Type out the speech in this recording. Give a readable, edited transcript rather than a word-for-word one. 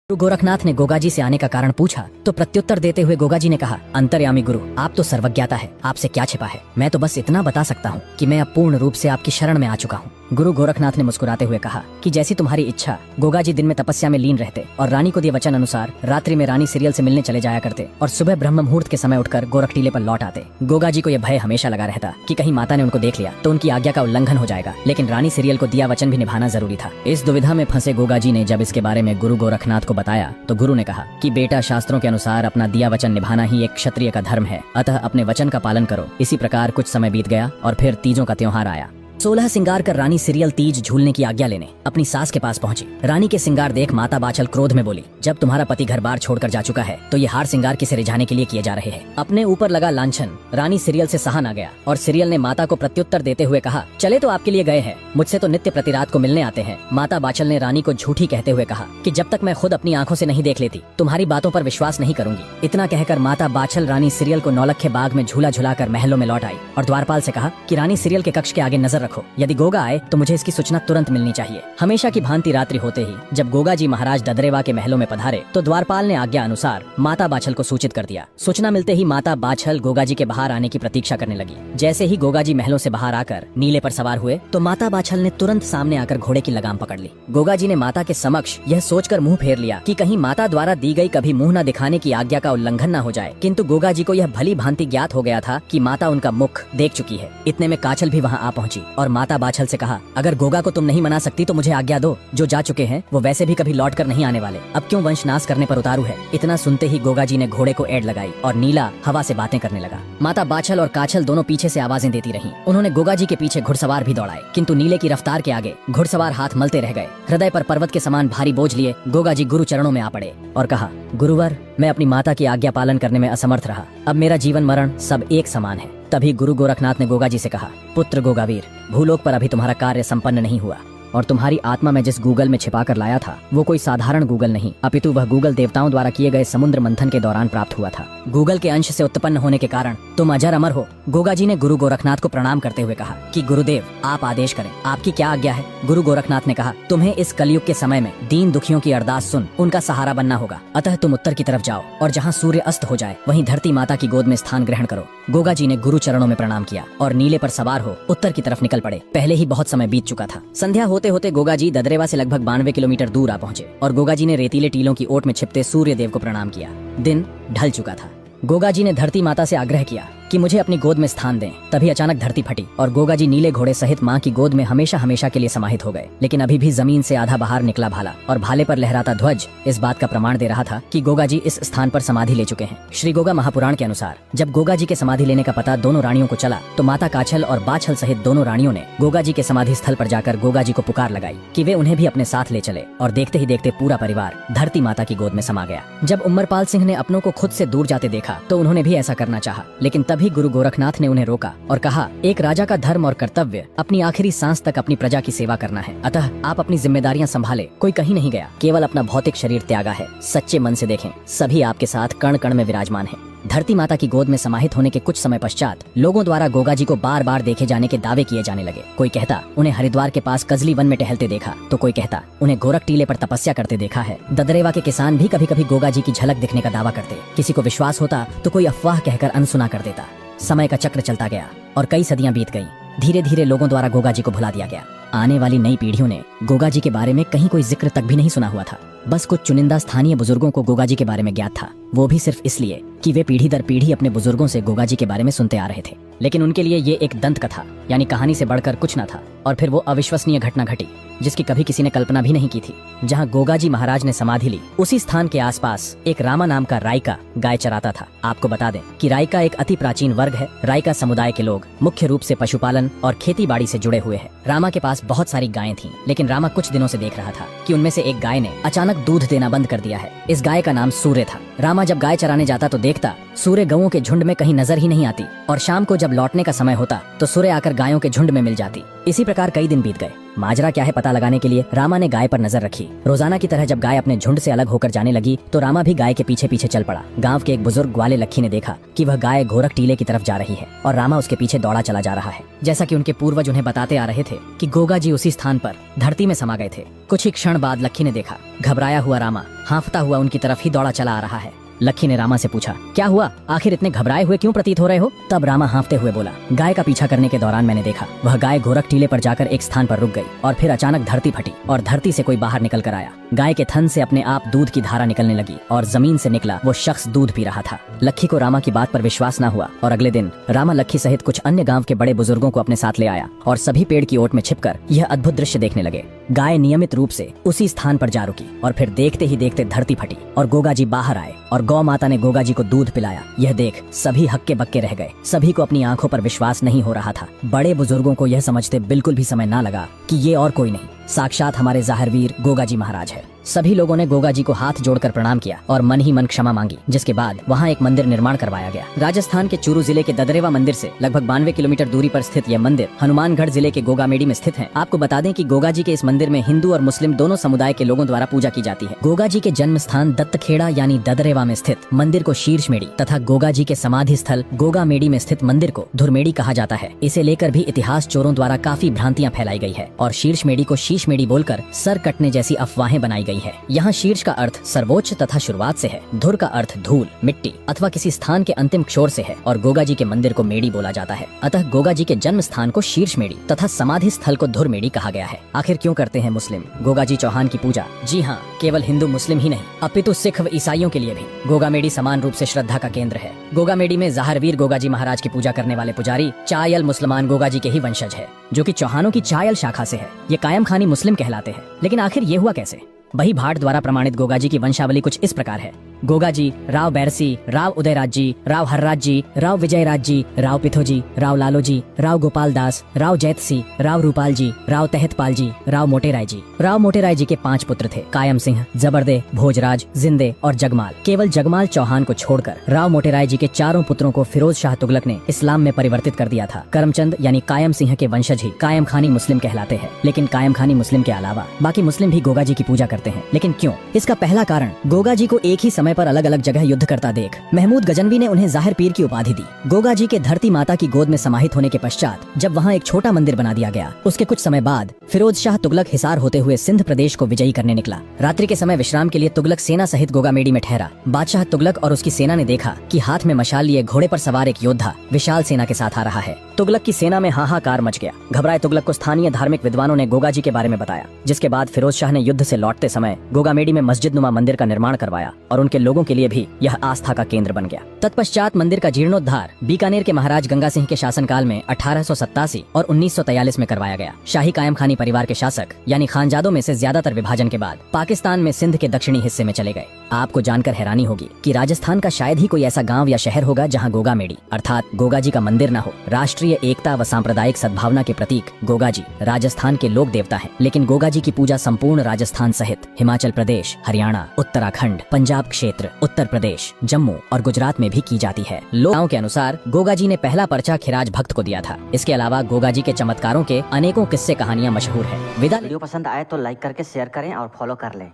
गुरु गोरखनाथ ने गोगाजी से आने का कारण पूछा तो प्रत्युत्तर देते हुए गोगाजी ने कहा, अंतर्यामी गुरु, आप तो सर्वज्ञाता है, आपसे क्या छिपा है। मैं तो बस इतना बता सकता हूँ कि मैं अब पूर्ण रूप से आपकी शरण में आ चुका हूँ। गुरु गोरखनाथ ने मुस्कुराते हुए कहा कि जैसी तुम्हारी इच्छा। गोगाजी दिन में तपस्या में लीन रहते और रानी को दिए वचन अनुसार रात्रि में रानी सीरियल से मिलने चले जाया करते और सुबह ब्रह्म मुहूर्त के समय उठकर गोरख टीले पर लौट आते। गोगाजी को यह भय हमेशा लगा रहता कि कहीं माता ने उनको देख लिया तो उनकी आज्ञा का उल्लंघन हो जाएगा, लेकिन रानी सीरियल को दिया वचन भी निभाना जरूरी था। इस दुविधा में फंसे गोगाजी ने जब इसके बारे में गुरु गोरखनाथ को बताया तो गुरु ने कहा कि बेटा, शास्त्रों के अनुसार अपना दिया वचन निभाना ही एक क्षत्रिय का धर्म है, अतः अपने वचन का पालन करो। इसी प्रकार कुछ समय बीत गया और फिर तीजों का त्योहार आया। 16 सिंगार कर रानी सीरियल तीज झूलने की आज्ञा लेने अपनी सास के पास पहुंची। रानी के सिंगार देख माता बाछल क्रोध में बोली, जब तुम्हारा पति घर बार छोड़कर जा चुका है तो ये हार सिंगार किसे रिझाने के लिए किए जा रहे हैं। अपने ऊपर लगा लांछन रानी सीरियल से सहा ना गया और सीरियल ने माता को प्रत्युत्तर देते हुए कहा, चले तो आपके लिए गए हैं, मुझसे तो नित्य प्रति रात को मिलने आते हैं। माता बाछल ने रानी को झूठी कहते हुए कहा कि जब तक मैं खुद अपनी आंखों से नहीं देख लेती तुम्हारी बातों पर विश्वास नहीं करूंगी। इतना कहकर माता बाछल रानी सीरियल को नौलखे बाग में झूला झुलाकर महलों में लौट आई और द्वारपाल से कहा कि रानी सीरियल के कक्ष के आगे नजर रखो, यदि गोगा आए तो मुझे इसकी सूचना तुरंत मिलनी चाहिए। हमेशा की भांति रात्रि होते ही जब गोगाजी महाराज ददरेवा के महलों में पधारे तो द्वारपाल ने आज्ञा अनुसार माता बाछल को सूचित कर दिया। सूचना मिलते ही माता बाछल गोगाजी के बाहर आने की प्रतीक्षा करने लगी। जैसे ही गोगाजी महलों से बाहर आकर नीले पर सवार हुए तो माता बाछल ने तुरंत सामने आकर घोड़े की लगाम पकड़ ली। गोगाजी ने माता के समक्ष यह सोचकर मुंह फेर लिया कि कहीं माता द्वारा दी गई कभी मुंह न दिखाने की आज्ञा का उल्लंघन न हो जाए, किंतु गोगाजी को यह भली भांति ज्ञात हो गया था कि माता उनका मुख देख चुकी है। इतने में काछल भी वहाँ आ पहुंची और माता बाछल से कहा, अगर गोगा को तुम नहीं मना सकती तो मुझे आज्ञा दो, जो जा चुके हैं वो वैसे भी कभी लौट कर नहीं आने वाले, अब क्यों वंशनाश करने पर उतारू है। इतना सुनते ही गोगाजी ने घोड़े को एड़ लगाई और नीला हवा से बातें करने लगा। माता बाछल और काछल दोनों पीछे से आवाजें देती रहीं। उन्होंने गोगाजी के पीछे घुड़सवार भी दौड़ाए, किंतु नीले की रफ्तार के आगे घुड़सवार हाथ मलते रह गए। हृदय पर पर्वत के समान भारी बोझ लिए गोगाजी गुरु चरणों में आ पड़े और कहा, गुरुवर, मैं अपनी माता की आज्ञा पालन करने में असमर्थ रहा, अब मेरा जीवन मरण सब एक समान है। तभी गुरु गोरखनाथ ने गोगाजी से कहा, पुत्र गोगावीर, भूलोक पर अभी तुम्हारा कार्य संपन्न नहीं हुआ और तुम्हारी आत्मा में जिस गूगल में छिपा कर लाया था वो कोई साधारण गूगल नहीं, अपितु वह गूगल देवताओं द्वारा किए गए समुद्र मंथन के दौरान प्राप्त हुआ था। गूगल के अंश से उत्पन्न होने के कारण तुम अजर अमर हो। गोगाजी ने गुरु गोरखनाथ को प्रणाम करते हुए कहा कि गुरुदेव, आप आदेश करें, आपकी क्या आज्ञा है। गुरु गोरखनाथ ने कहा, तुम्हें इस कलयुग के समय में दीन दुखियों की अरदास सुन उनका सहारा बनना होगा, अतः तुम उत्तर की तरफ जाओ और जहाँ सूर्य अस्त हो जाए वहीं धरती माता की गोद में स्थान ग्रहण करो। गोगाजी ने गुरु चरणों में प्रणाम किया और नीले पर सवार हो उत्तर की तरफ निकल पड़े। पहले ही बहुत समय बीत चुका था। संध्या होते होते गोगाजी ददरेवा से लगभग 92 किलोमीटर दूर आ पहुंचे और गोगाजी ने रेतीले टीलों की ओट में छिपते सूर्य देव को प्रणाम किया। दिन ढल चुका था। गोगाजी ने धरती माता से आग्रह किया कि मुझे अपनी गोद में स्थान दें। तभी अचानक धरती फटी और गोगाजी नीले घोड़े सहित माँ की गोद में हमेशा हमेशा के लिए समाहित हो गए। लेकिन अभी भी जमीन से आधा बाहर निकला भाला और भाले पर लहराता ध्वज इस बात का प्रमाण दे रहा था कि गोगाजी इस स्थान पर समाधि ले चुके हैं। श्री गोगा महापुराण के अनुसार जब गोगाजी के समाधि लेने का पता दोनों रानियों को चला तो माता काछल और बाछल सहित दोनों रानियों ने गोगाजी के समाधि स्थल पर जाकर गोगाजी को पुकार लगाई कि वे उन्हें भी अपने साथ ले चले और देखते ही देखते पूरा परिवार धरती माता की गोद में समा गया। जब उम्मरपाल सिंह ने अपनों को खुद से दूर जाते देखा तो उन्होंने भी ऐसा करना चाहा, लेकिन तभी गुरु गोरखनाथ ने उन्हें रोका और कहा, एक राजा का धर्म और कर्तव्य अपनी आखिरी सांस तक अपनी प्रजा की सेवा करना है, अतः आप अपनी जिम्मेदारियां संभाले। कोई कहीं नहीं गया, केवल अपना भौतिक शरीर त्यागा है। सच्चे मन से देखें, सभी आपके साथ कण कण में विराजमान है। धरती माता की गोद में समाहित होने के कुछ समय पश्चात लोगों द्वारा गोगाजी को बार बार देखे जाने के दावे किए जाने लगे। कोई कहता उन्हें हरिद्वार के पास कजली वन में टहलते देखा तो कोई कहता उन्हें गोरख टीले पर तपस्या करते देखा है। ददरेवा के किसान भी कभी कभी गोगाजी की झलक दिखने का दावा करते। किसी को विश्वास होता तो कोई अफवाह कहकर अनसुना कर देता। समय का चक्र चलता गया और कई सदियां बीत गईं। धीरे धीरे लोगों द्वारा गोगाजी को भुला दिया गया। आने वाली नई पीढ़ियों ने गोगाजी के बारे में कहीं कोई जिक्र तक भी नहीं सुना हुआ था। बस कुछ चुनिंदा स्थानीय बुजुर्गों को गोगाजी के बारे में ज्ञात था, वो भी सिर्फ इसलिए कि वे पीढ़ी दर पीढ़ी अपने बुजुर्गों से गोगाजी के बारे में सुनते आ रहे थे। लेकिन उनके लिए ये एक दंत कथा यानी कहानी से बढ़कर कुछ न था। और फिर वो अविश्वसनीय घटना घटी जिसकी कभी किसी ने कल्पना भी नहीं की थी। जहाँ गोगाजी महाराज ने समाधि ली उसी स्थान के आसपास एक रामा नाम का रायका गाय चराता था। आपको बता दें कि रायका एक अति प्राचीन वर्ग है। रायका समुदाय के लोग मुख्य रूप से पशुपालन और खेती बाड़ी से जुड़े हुए हैं। रामा के पास बहुत सारी गायें थीं, लेकिन रामा कुछ दिनों से देख रहा था कि उनमें से एक गाय ने अचानक दूध देना बंद कर दिया है। इस गाय का नाम सूर्य था। रामा जब गाय चराने जाता तो देखता सूर्य गौओं के झुंड में कहीं नजर ही नहीं आती और शाम को जब लौटने का समय होता तो सूर्य आकर गायों के झुंड में मिल जाती। इसी प्रकार कई दिन बीत गए। माजरा क्या है पता लगाने के लिए रामा ने गाय पर नजर रखी। रोजाना की तरह जब गाय अपने झुंड से अलग होकर जाने लगी तो रामा भी गाय के पीछे पीछे चल पड़ा। गांव के एक बुजुर्ग ग्वाले लक्की ने देखा कि वह गाय गोरख टीले की तरफ जा रही है और रामा उसके पीछे दौड़ा चला जा रहा है। जैसा कि उनके पूर्वज उन्हें बताते आ रहे थे कि गोगा जी उसी स्थान पर धरती में समा गए थे। कुछ ही क्षण बाद लक्की ने देखा घबराया हुआ रामा हांफता हुआ उनकी तरफ ही दौड़ा चला आ रहा है। लक्की ने रामा से पूछा, क्या हुआ, आखिर इतने घबराए हुए क्यों प्रतीत हो रहे हो? तब रामा हांफते हुए बोला, गाय का पीछा करने के दौरान मैंने देखा वह गाय गोरख टीले पर जाकर एक स्थान पर रुक गई और फिर अचानक धरती फटी और धरती से कोई बाहर निकल कर आया। गाय के थन से अपने आप दूध की धारा निकलने लगी और जमीन से निकला वो शख्स दूध पी रहा था। लक्की को रामा की बात पर विश्वास न हुआ और अगले दिन रामा लक्की सहित कुछ अन्य गांव के बड़े बुजुर्गों को अपने साथ ले आया और सभी पेड़ की ओट में छिपकर यह अद्भुत दृश्य देखने लगे। गाय नियमित रूप से उसी स्थान पर जा रुकी और फिर देखते ही देखते धरती फटी और गोगा जी बाहर आए और गौ माता ने गोगा जी को दूध पिलाया। यह देख सभी हक्के बक्के रह गए। सभी को अपनी आंखों पर विश्वास नहीं हो रहा था। बड़े बुजुर्गों को यह समझते बिल्कुल भी समय ना लगा कि ये और कोई नहीं साक्षात हमारे जाहिरवीर गोगा जी महाराज है। सभी लोगों ने गोगा जी को हाथ जोड़कर प्रणाम किया और मन ही मन क्षमा मांगी, जिसके बाद वहाँ एक मंदिर निर्माण करवाया गया। राजस्थान के चूरू जिले के ददरेवा मंदिर से लगभग 92 किलोमीटर दूरी पर स्थित यह मंदिर हनुमानगढ़ जिले के गोगामेडी में स्थित है। आपको बता दें कि गोगा जी के इस मंदिर में हिंदू और मुस्लिम दोनों समुदाय के लोगों द्वारा पूजा की जाती है। गोगा जी के जन्म स्थान दत्तखेड़ा यानी ददरेवा में स्थित मंदिर को शीर्षमेड़ी तथा गोगा जी के समाधि स्थल गोगामेडी में स्थित मंदिर को धुरमेड़ी कहा जाता है। इसे लेकर भी इतिहास चोरों द्वारा काफी भ्रांतियां फैलाई गई है और शीर्षमेड़ी को शीशमेड़ी बोलकर सर कटने जैसी अफवाहें बनाई गई है। यहाँ शीर्ष का अर्थ सर्वोच्च तथा शुरुआत से है, धुर का अर्थ धूल मिट्टी अथवा किसी स्थान के अंतिम छोर से है और गोगा जी के मंदिर को मेड़ी बोला जाता है। अतः गोगा जी के जन्म स्थान को शीर्ष मेड़ी तथा समाधि स्थल को धुर मेड़ी कहा गया है। आखिर क्यों करते हैं मुस्लिम गोगा जी चौहान की पूजा? जी हाँ, केवल हिंदू मुस्लिम ही नहीं अपितु सिख व ईसाइयों के लिए भी गोगामेडी समान रूप से श्रद्धा का केंद्र है। गोगामेडी में जाहिरवीर गोगा जी महाराज की पूजा करने वाले पुजारी चायल मुसलमान गोगा जी के ही वंशज है, जो कि चौहानों की चायल शाखा से है। ये कायम खानी मुस्लिम कहलाते हैं। लेकिन आखिर ये हुआ कैसे? वही भाट द्वारा प्रमाणित गोगा जी की वंशावली कुछ इस प्रकार है। गोगा जी, राव बैरसी, राव उदयराज जी, राव हर्राज जी, राव विजयराज जी, राव पिथो जी, राव लालो जी, राव गोपाल दास, राव जैतसी, राव रूपाल जी, राव तहतपाल जी, राव मोटेराय जी। राव मोटेराय जी के 5 पुत्र थे, कायम सिंह, जबरदे, भोजराज, जिंदे और जगमाल। केवल जगमाल चौहान को छोड़कर राव मोटेराय जी के 4 पुत्रों को फिरोज शाह तुगलक ने इस्लाम में परिवर्तित कर दिया था। करमचंद यानी कायम सिंह के वंशज ही कायम खानी मुस्लिम कहलाते हैं। लेकिन कायम खानी मुस्लिम के अलावा बाकी मुस्लिम भी गोगा जी की पूजा करते हैं। लेकिन क्यों? इसका पहला कारण गोगा जी को एक ही समय पर अलग अलग जगह युद्ध करता देख महमूद गजनवी ने उन्हें जाहिर पीर की उपाधि दी। गोगा जी के धरती माता की गोद में समाहित होने के पश्चात जब वहाँ एक छोटा मंदिर बना दिया गया, उसके कुछ समय बाद फिरोज शाह तुगलक हिसार होते हुए सिंध प्रदेश को विजयी करने निकला। रात्रि के समय विश्राम के लिए तुगलक सेना सहित गोगामेडी में ठहरा। बादशाह तुगलक और उसकी सेना ने देखा कि हाथ में मशाल लिए घोड़े पर सवार एक योद्धा विशाल सेना के साथ आ रहा है। तुगलक की सेना में हाहाकार मच गया। घबराए तुगलक को स्थानीय धार्मिक विद्वानों ने गोगा जी के बारे में बताया, जिसके बाद फिरोज शाह ने युद्ध से लौटते समय गोगामेडी में मस्जिद नुमा मंदिर का निर्माण करवाया और उनके लोगों के लिए भी यह आस्था का केंद्र बन गया। तत्पश्चात मंदिर का जीर्णोद्धार बीकानेर के महाराज गंगा सिंह के शासनकाल में 1887 और 1943 में करवाया गया। शाही कायम खानी परिवार के शासक यानी खानजादों में से ज्यादातर विभाजन के बाद पाकिस्तान में सिंध के दक्षिणी हिस्से में चले गए। आपको जानकर हैरानी होगी कि राजस्थान का शायद ही कोई ऐसा गांव या शहर होगा जहां गोगामेडी अर्थात गोगा जी का मंदिर न हो। राष्ट्रीय एकता व सांप्रदायिक सद्भावना के प्रतीक गोगा जी राजस्थान के लोक देवता हैं। लेकिन गोगा जी की पूजा संपूर्ण राजस्थान सहित हिमाचल प्रदेश, हरियाणा, उत्तराखंड, पंजाब क्षेत्र, उत्तर प्रदेश, जम्मू और गुजरात में भी की जाती है। लोगों के अनुसार गोगा जी ने पहला पर्चा खिराज भक्त को दिया था। इसके अलावा गोगा जी के चमत्कारों के अनेकों किस्से कहानियां मशहूर है। वीडियो पसंद आए तो लाइक करके शेयर करें और फॉलो कर लें।